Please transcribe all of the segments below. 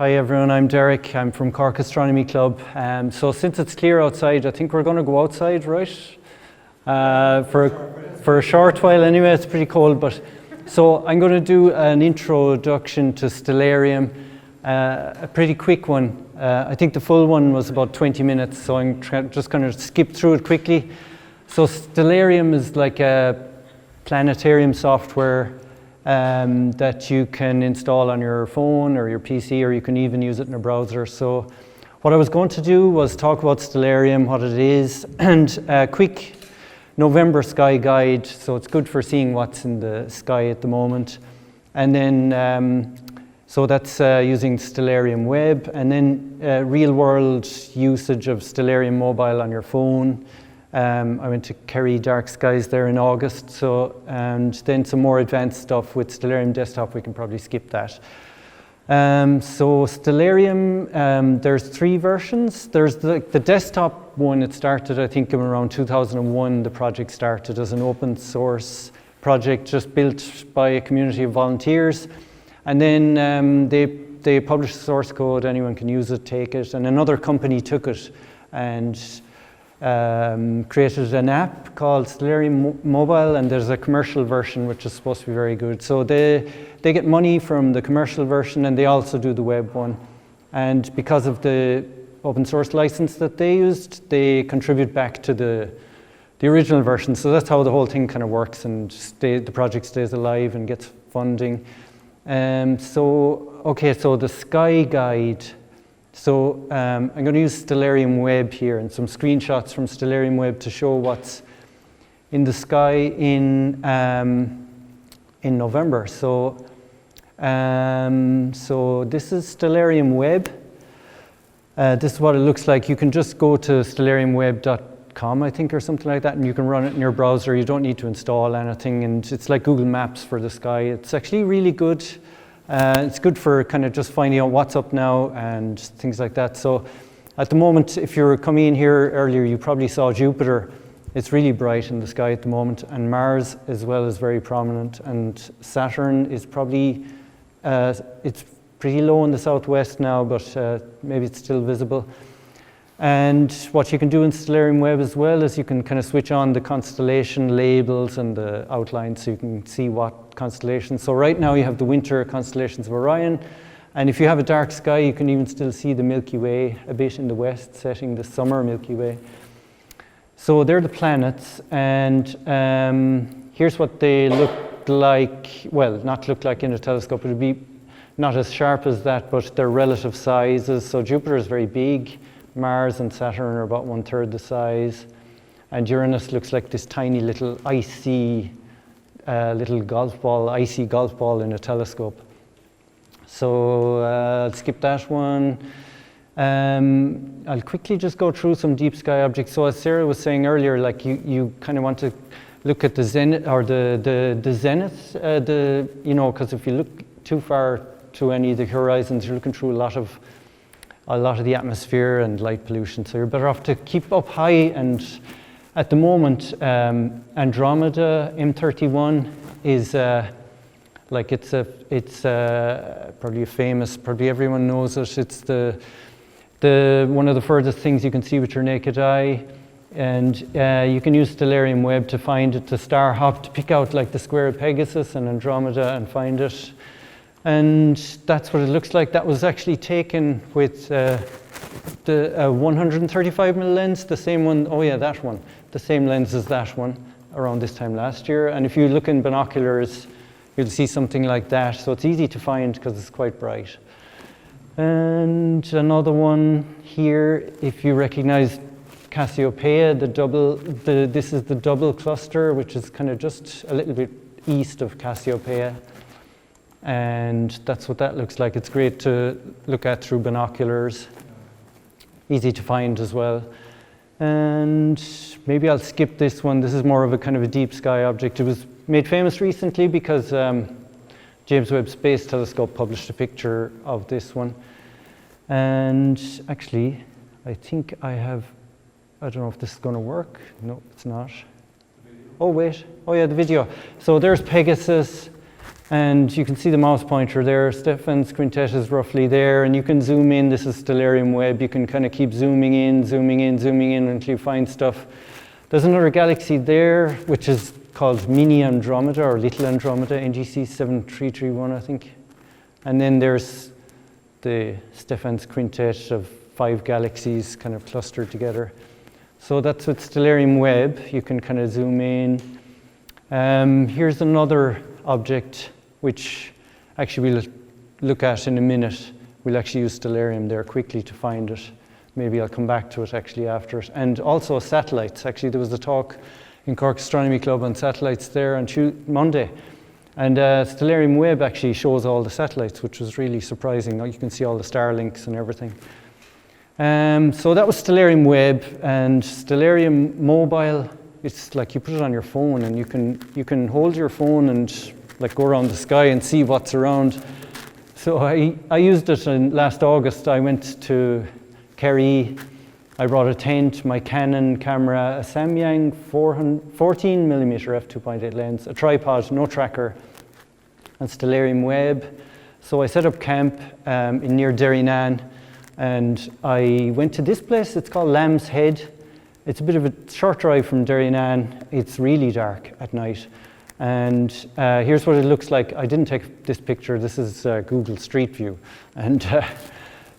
Hi everyone, I'm Derek. I'm from Cork Astronomy Club. So since it's clear outside, I think we're going to go outside, right? For a short while anyway. It's pretty cold, but so I'm going to do an introduction to Stellarium, a pretty quick one. I think the full one was about 20 minutes, so I'm just going to skip through it quickly. So Stellarium is like a planetarium software that you can install on your phone or your PC, or you can even use it in a browser. So what I was going to do was talk about Stellarium, what it is, and a quick November sky guide. So it's good for seeing what's in the sky at the moment. And then, so that's using Stellarium Web, and then real world usage of Stellarium Mobile on your phone. I went to Kerry Dark Skies there in August, so, and then some more advanced stuff with Stellarium Desktop. We can probably skip that. So Stellarium, there's 3 versions. There's the desktop one. It started, I think, in around 2001. The project started as an open source project just built by a community of volunteers. And then they published source code. Anyone can use it, take it. And another company took it and created an app called Stellarium Mobile, and there's a commercial version which is supposed to be very good. So they get money from the commercial version, and they also do the web one. And because of the open source license that they used, they contribute back to the original version. So that's how the whole thing kind of works, and the project stays alive and gets funding. So the Sky Guide. So I'm going to use Stellarium Web here and some screenshots from Stellarium Web to show what's in the sky in November. So this is Stellarium Web. This is what it looks like. You can just go to stellariumweb.com, I think, or something like that, and you can run it in your browser. You don't need to install anything, and it's like Google Maps for the sky. It's actually really good. It's good for kind of just finding out what's up now and things like that. So at the moment, if you were coming in here earlier, you probably saw Jupiter. It's really bright in the sky at the moment, and Mars as well is very prominent, and Saturn is probably, it's pretty low in the southwest now, but maybe it's still visible. And what you can do in Stellarium Web as well is you can kind of switch on the constellation labels and the outlines so you can see what constellations. So right now you have the winter constellations of Orion, and if you have a dark sky, you can even still see the Milky Way a bit in the west, setting the summer Milky Way. So they're the planets, and here's what they look like. Well, not look like in a telescope. It would be not as sharp as that, but their relative sizes. So Jupiter is very big. Mars and Saturn are about 1/3 the size, and Uranus looks like this tiny little icy little icy golf ball in a telescope. So I'll skip that one. I'll quickly just go through some deep sky objects. So as Sarah was saying earlier, like you kind of want to look at the zenith, or the zenith, because if you look too far to any of the horizons, you're looking through a lot of the atmosphere and light pollution, so you're better off to keep up high. And at the moment, Andromeda M31 is probably famous. Probably everyone knows it. It's the one of the furthest things you can see with your naked eye, and you can use Stellarium Web to find it, to star hop, to pick out like the square of Pegasus and Andromeda and find it. And that's what it looks like. That was actually taken with the 135mm lens, the same one. Oh yeah, that one. The same lens as that one, around this time last year. And if you look in binoculars, you'll see something like that. So it's easy to find because it's quite bright. And another one here, if you recognize Cassiopeia, this is the double cluster, which is kind of just a little bit east of Cassiopeia. And that's what that looks like. It's great to look at through binoculars. Easy to find as well. And maybe I'll skip this one. This is more of a kind of a deep sky object. It was made famous recently because James Webb Space Telescope published a picture of this one. And actually, I think I don't know if this is going to work. No, it's not. Oh, wait. Oh, yeah, the video. So there's Pegasus. And you can see the mouse pointer there. Stefan's quintet is roughly there, and you can zoom in. This is Stellarium Web. You can kind of keep zooming in, zooming in, zooming in until you find stuff. There's another galaxy there, which is called Mini Andromeda or Little Andromeda, NGC 7331, I think. And then there's the Stefan's quintet of 5 galaxies kind of clustered together. So that's with Stellarium Web. You can kind of zoom in. Here's another object which actually we'll look at in a minute. We'll actually use Stellarium there quickly to find it. Maybe I'll come back to it actually after it. And also satellites. Actually, there was a talk in Cork Astronomy Club on satellites there on Monday. And Stellarium Web actually shows all the satellites, which was really surprising. You can see all the Starlinks and everything. So that was Stellarium Web, and Stellarium Mobile. It's like you put it on your phone, and you can hold your phone and like go around the sky and see what's around. So I used it last August. I went to Kerry. I brought a tent, my Canon camera, a Samyang 14mm f2.8 lens, a tripod, no tracker, and Stellarium Web. So I set up camp in near Derrynane, and I went to this place. It's called Lamb's Head. It's a bit of a short drive from Derrynane. It's really dark at night. And here's what it looks like. I didn't take this picture. This is Google Street View. And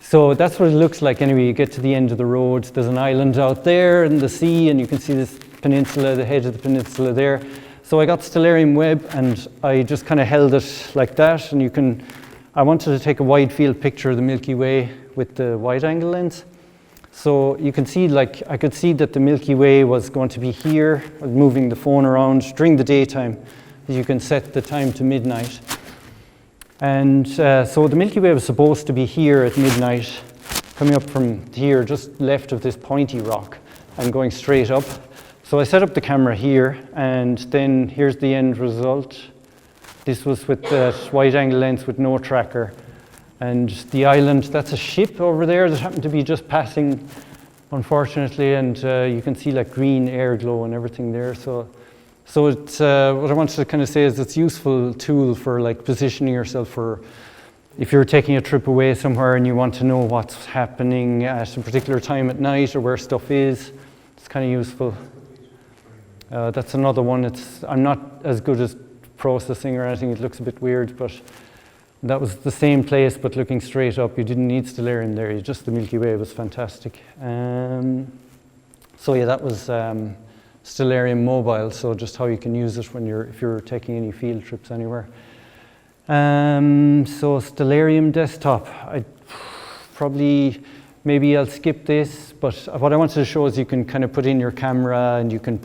so that's what it looks like anyway. You get to the end of the road. There's an island out there in the sea, and you can see this peninsula, the head of the peninsula there. So I got Stellarium Web, and I just kind of held it like that. And I wanted to take a wide field picture of the Milky Way with the wide angle lens. So you can see, like, I could see that the Milky Way was going to be here, moving the phone around during the daytime. You can set the time to midnight. And so the Milky Way was supposed to be here at midnight, coming up from here, just left of this pointy rock, and going straight up. So I set up the camera here, and then here's the end result. This was with the wide angle lens with no tracker. And the island, that's a ship over there that happened to be just passing, unfortunately, and you can see like green air glow and everything there. So it's, what I wanted to kind of say is it's a useful tool for like positioning yourself for if you're taking a trip away somewhere and you want to know what's happening at a particular time at night or where stuff is. It's kind of useful. That's another one. I'm not as good as processing or anything. It looks a bit weird, but that was the same place, but looking straight up. You didn't need Stellarium there. Just the Milky Way was fantastic. So yeah, that was Stellarium Mobile. So just how you can use it if you're taking any field trips anywhere. So Stellarium Desktop. Maybe I'll skip this, but what I wanted to show is you can kind of put in your camera, and you can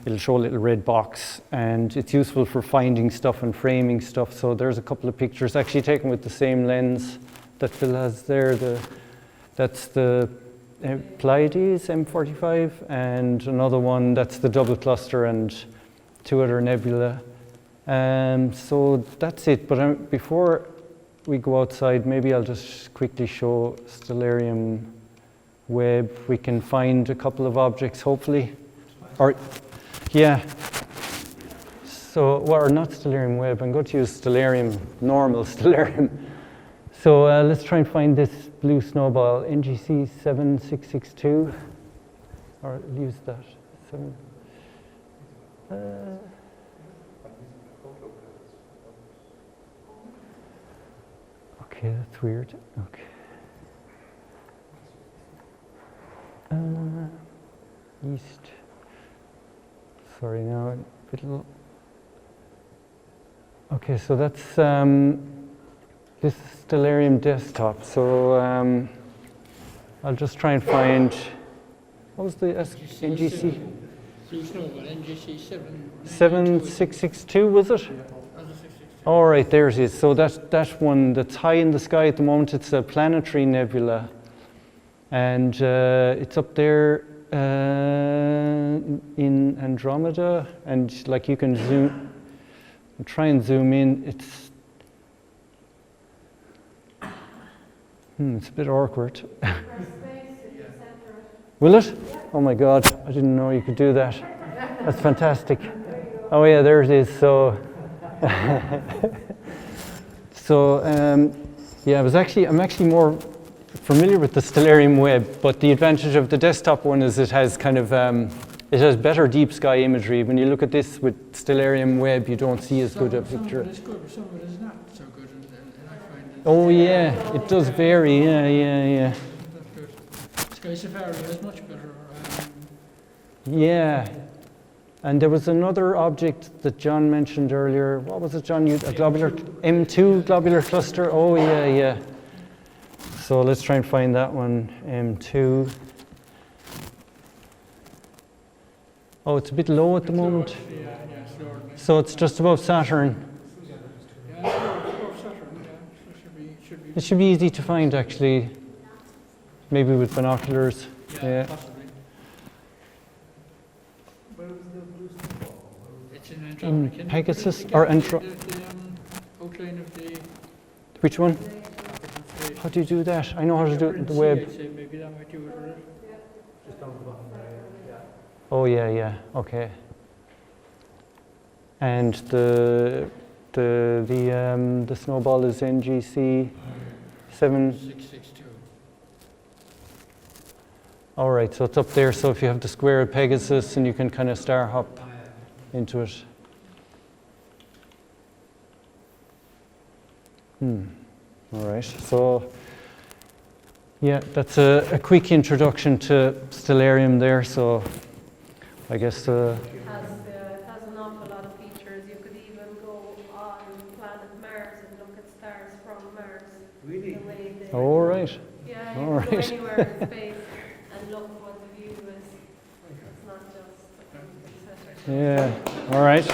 it'll show a little red box, and it's useful for finding stuff and framing stuff. So there's a couple of pictures actually taken with the same lens that Phil has there. That's the Pleiades M45, and another one that's the double cluster and 2 other nebula. So that's it, but before we go outside, maybe I'll just quickly show Stellarium Web. We can find a couple of objects, hopefully. Yeah. So, or not Stellarium Web, I'm going to use Stellarium, normal Stellarium. So let's try and find this blue snowball, NGC 7662, or use that. Okay, that's weird. Okay. East. Sorry, now a little. Okay, so that's this is Stellarium Desktop. So I'll just try and find. What was the NGC? NGC 7662, was it? All right, there it is. So that one that's high in the sky at the moment, it's a planetary nebula. And it's up there in Andromeda. And like you can try and zoom in. It's a bit awkward. Will it? Oh my God, I didn't know you could do that. That's fantastic. Oh yeah, there it is. So So yeah, I'm actually more familiar with the Stellarium web, but the advantage of the desktop one is it has kind of it has better deep sky imagery. When you look at this with Stellarium web, you don't see as good a picture. Some of it is good, but some of it is not so good, and I find it. Oh yeah, it does vary. Yeah. Not good. Sky Safari is much better. Yeah. And there was another object that John mentioned earlier. What was it, John? A globular M2 globular cluster. Oh yeah. So let's try and find that one. M2. Oh, it's a bit low at the moment. Yeah, slower. So it's just above Saturn. Yeah, above Saturn. Yeah, so should be. It should be easy to find, actually. Maybe with binoculars. Yeah. Possibly. Where was the blue snowball? It's in Andromeda. In Pegasus or The outline of the. Which one? How do you do that? I know how to do it in the web. I'd say maybe that might do it. Just down the bottom there, yeah. Oh yeah. Okay. And the snowball is NGC 662. All right, so it's up there. So if you have the square of Pegasus, and you can kind of star hop into it. All right. So yeah, that's a quick introduction to Stellarium there. So I guess. It has an awful lot of features. You could even go on planet Mars and look at stars from Mars. Really? The way they, All right. Yeah, All you right. can go anywhere in space and look what the view is. It's not just the Saturn. Yeah. All right.